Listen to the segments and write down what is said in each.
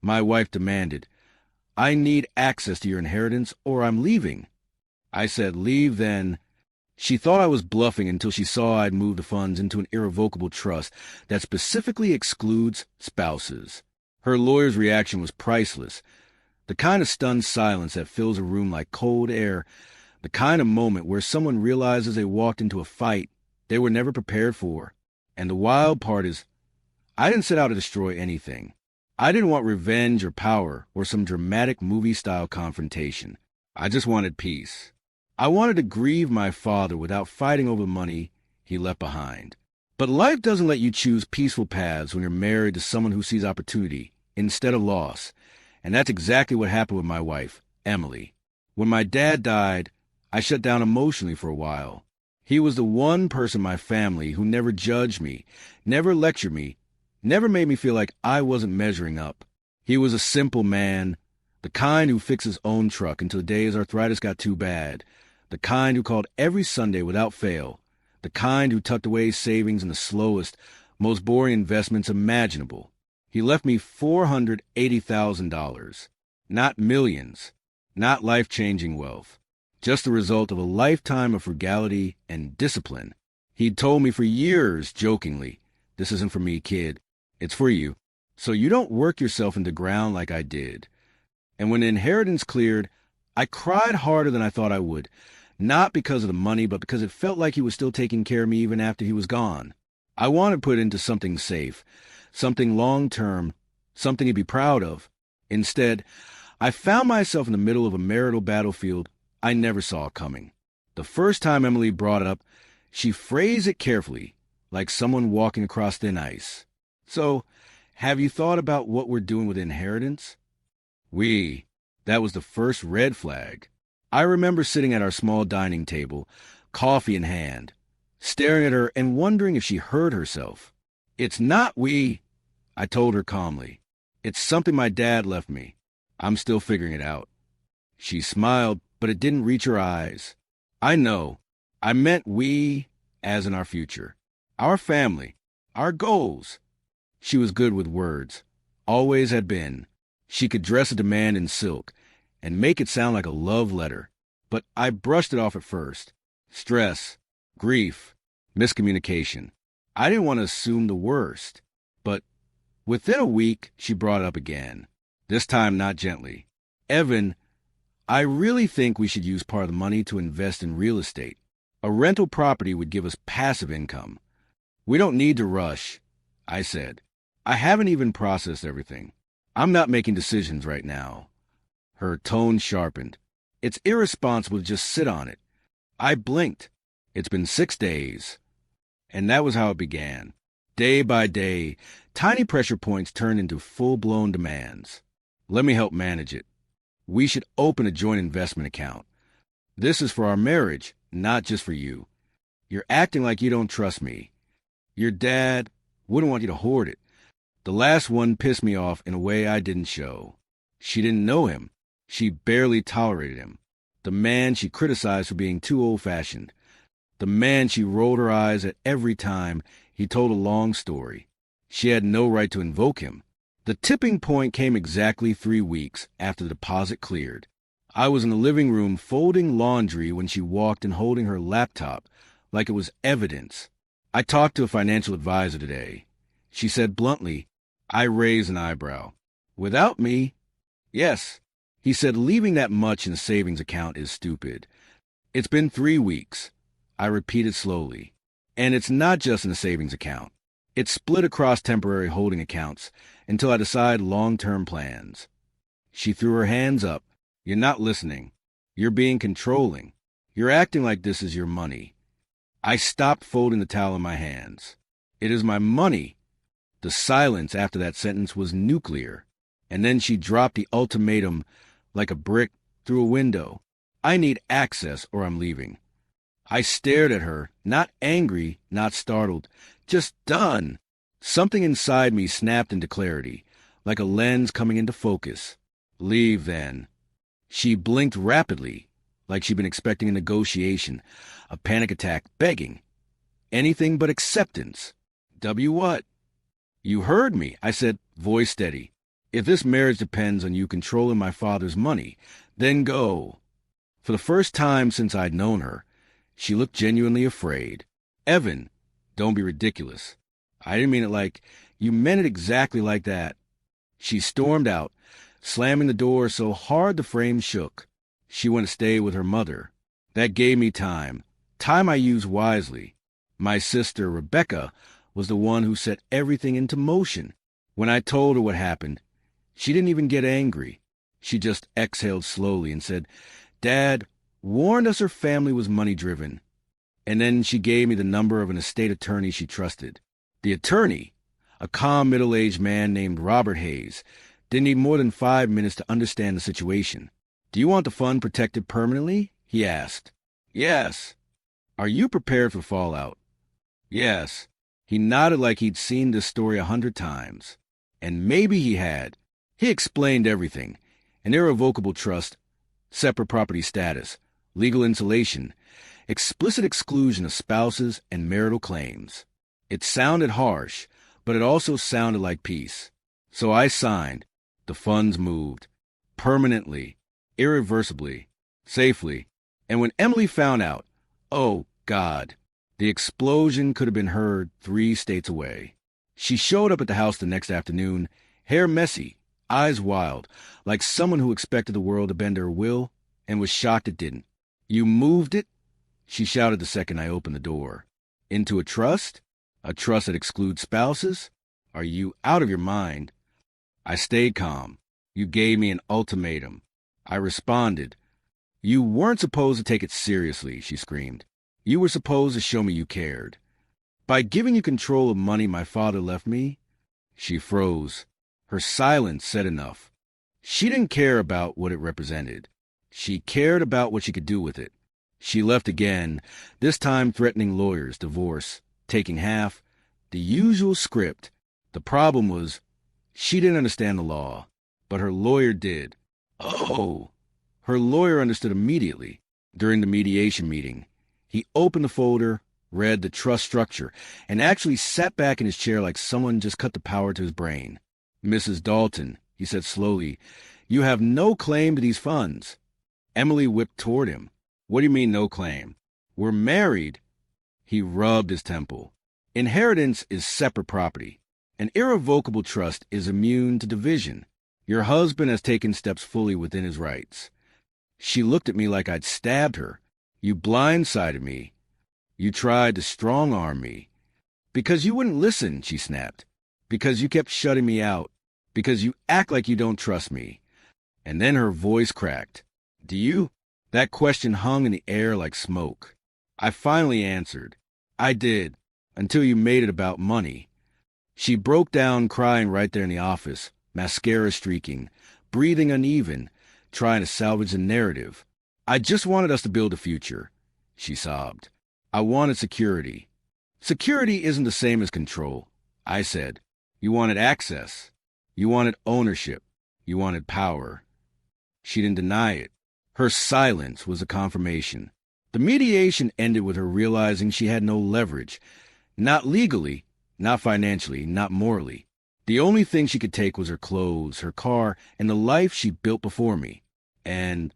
My wife demanded. I need access to your inheritance or I'm leaving. I said, leave then. She thought I was bluffing until she saw I'd moved the funds into an irrevocable trust that specifically excludes spouses. Her lawyer's reaction was priceless. The kind of stunned silence that fills a room like cold air, the kind of moment where someone realizes they walked into a fight they were never prepared for. And the wild part is, I didn't set out to destroy anything. I didn't want revenge or power or some dramatic movie-style confrontation. I just wanted peace. I wanted to grieve my father without fighting over the money he left behind. But life doesn't let you choose peaceful paths when you're married to someone who sees opportunity instead of loss. And that's exactly what happened with my wife, Emily. When my dad died, I shut down emotionally for a while. He was the one person in my family who never judged me, never lectured me, never made me feel like I wasn't measuring up. He was a simple man, the kind who fixed his own truck until the day his arthritis got too bad, the kind who called every Sunday without fail, the kind who tucked away his savings in the slowest, most boring investments imaginable. He left me $480,000, not millions, not life-changing wealth, just the result of a lifetime of frugality and discipline. He'd told me for years, jokingly, "This isn't for me, kid. It's for you. So you don't work yourself into ground like I did." And when the inheritance cleared, I cried harder than I thought I would, not because of the money, but because it felt like he was still taking care of me even after he was gone. I wanted to put it into something safe, something long-term, something he'd be proud of. Instead, I found myself in the middle of a marital battlefield I never saw coming. The first time Emily brought it up, she phrased it carefully, like someone walking across thin ice. "So, have you thought about what we're doing with inheritance?" That was the first red flag. I remember sitting at our small dining table, coffee in hand, staring at her and wondering if she heard herself. "It's not we," I told her calmly. "It's something my dad left me. I'm still figuring it out." She smiled, but it didn't reach her eyes. "I know. I meant we, as in our future. Our family. Our goals." She was good with words. Always had been. She could dress a demand in silk and make it sound like a love letter. But I brushed it off at first. Stress, grief, miscommunication. I didn't want to assume the worst. But within a week, she brought it up again. This time not gently. "Evan, I really think we should use part of the money to invest in real estate. A rental property would give us passive income. We don't need to rush," I said. "I haven't even processed everything. I'm not making decisions right now." Her tone sharpened. "It's irresponsible to just sit on it." I blinked. It's been 6 days. And that was how it began. Day by day, tiny pressure points turned into full-blown demands. "Let me help manage it. We should open a joint investment account. This is for our marriage, not just for you. You're acting like you don't trust me. Your dad wouldn't want you to hoard it." The last one pissed me off in a way I didn't show. She didn't know him. She barely tolerated him. The man she criticized for being too old-fashioned. The man she rolled her eyes at every time he told a long story. She had no right to invoke him. The tipping point came exactly 3 weeks after the deposit cleared. I was in the living room folding laundry when she walked in holding her laptop like it was evidence. "I talked to a financial advisor today," she said bluntly. I raised an eyebrow. "Without me?" "Yes." He said leaving that much in a savings account is stupid. "It's been 3 weeks." I repeated slowly. "And it's not just in a savings account. It's split across temporary holding accounts until I decide long-term plans." She threw her hands up. "You're not listening. You're being controlling. You're acting like this is your money." I stopped folding the towel in my hands. "It is my money." The silence after that sentence was nuclear. And then she dropped the ultimatum like a brick through a window. "I need access or I'm leaving." I stared at her, not angry, not startled, just done. Something inside me snapped into clarity, like a lens coming into focus. "Leave, then." She blinked rapidly, like she'd been expecting a negotiation, a panic attack, begging. Anything but acceptance. "W what?" "You heard me," I said, voice steady. If this marriage depends on you controlling my father's money, then go. For the first time since I'd known her, she looked genuinely afraid. Evan, don't be ridiculous. I didn't mean it like, you meant it exactly like that. She stormed out, slamming the door so hard the frame shook. She went to stay with her mother. That gave me time. Time I used wisely. My sister, Rebecca, was the one who set everything into motion. When I told her what happened, she didn't even get angry. She just exhaled slowly and said, Dad warned us her family was money-driven. And then she gave me the number of an estate attorney she trusted. The attorney, a calm middle-aged man named Robert Hayes, didn't need more than 5 minutes to understand the situation. Do you want the fund protected permanently? He asked. Yes. Are you prepared for fallout? Yes. He nodded like he'd seen this story 100 times. And maybe he had. He explained everything. An irrevocable trust, separate property status, legal insulation, explicit exclusion of spouses and marital claims. It sounded harsh, but it also sounded like peace. So I signed. The funds moved. Permanently. Irreversibly. Safely. And when Emily found out, oh, God, the explosion could have been heard 3 states away. She showed up at the house the next afternoon, hair messy, eyes wild, like someone who expected the world to bend her will and was shocked it didn't. You moved it? She shouted the second I opened the door. Into a trust? A trust that excludes spouses? Are you out of your mind? I stayed calm. You gave me an ultimatum. I responded. You weren't supposed to take it seriously, she screamed. You were supposed to show me you cared. By giving you control of money my father left me? She froze. Her silence said enough. She didn't care about what it represented. She cared about what she could do with it. She left again, this time threatening lawyers, divorce, taking half, the usual script. The problem was, she didn't understand the law, but her lawyer did. Oh! Her lawyer understood immediately. During the mediation meeting, he opened the folder, read the trust structure, and actually sat back in his chair like someone just cut the power to his brain. Mrs. Dalton, he said slowly, you have no claim to these funds. Emily whipped toward him. What do you mean, no claim? We're married. He rubbed his temple. Inheritance is separate property. An irrevocable trust is immune to division. Your husband has taken steps fully within his rights. She looked at me like I'd stabbed her. You blindsided me. You tried to strong-arm me. Because you wouldn't listen, she snapped. Because you kept shutting me out. Because you act like you don't trust me. And then her voice cracked. Do you? That question hung in the air like smoke. I finally answered. I did, until you made it about money. She broke down crying right there in the office, mascara streaking, breathing uneven, trying to salvage the narrative. I just wanted us to build a future, she sobbed. I wanted security. Security isn't the same as control, I said. You wanted access. You wanted ownership. You wanted power. She didn't deny it. Her silence was a confirmation. The mediation ended with her realizing she had no leverage. Not legally, not financially, not morally. The only thing she could take was her clothes, her car, and the life she built before me. And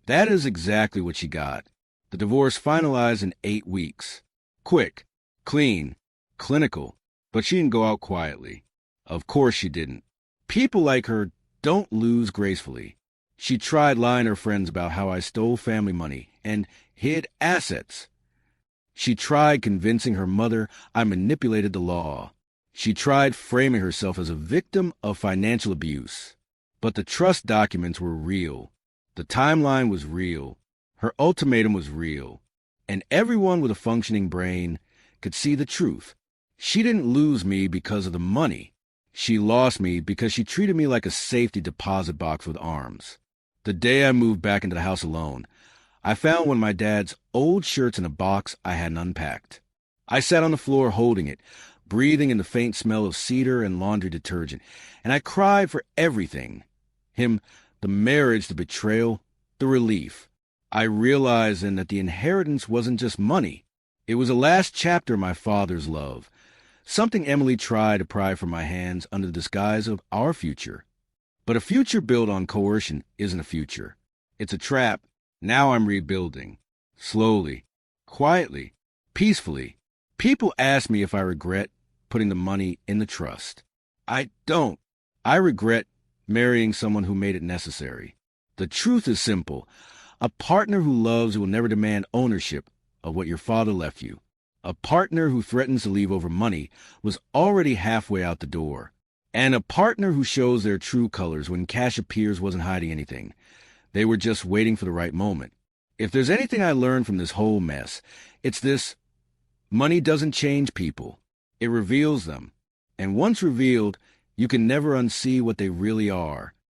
that is exactly what she got. The divorce finalized in 8 weeks. Quick, clean, clinical, but she didn't go out quietly. Of course she didn't. People like her don't lose gracefully. She tried lying to her friends about how I stole family money and hid assets. She tried convincing her mother I manipulated the law. She tried framing herself as a victim of financial abuse. But the trust documents were real. The timeline was real. Her ultimatum was real. And everyone with a functioning brain could see the truth. She didn't lose me because of the money. She lost me because she treated me like a safety deposit box with arms. The day I moved back into the house alone, I found one of my dad's old shirts in a box I hadn't unpacked. I sat on the floor holding it, breathing in the faint smell of cedar and laundry detergent, and I cried for everything. Him, the marriage, the betrayal, the relief. I realized then that the inheritance wasn't just money. It was the last chapter of my father's love, something Emily tried to pry from my hands under the disguise of our future. But a future built on coercion isn't a future. It's a trap. Now I'm rebuilding. Slowly, quietly, peacefully. People ask me if I regret putting the money in the trust. I don't. I regret marrying someone who made it necessary. The truth is simple. A partner who loves will never demand ownership of what your father left you. A partner who threatens to leave over money was already halfway out the door. And a partner who shows their true colors when cash appears wasn't hiding anything. They were just waiting for the right moment. If there's anything I learned from this whole mess, it's this: money doesn't change people. It reveals them. And once revealed, you can never unsee what they really are.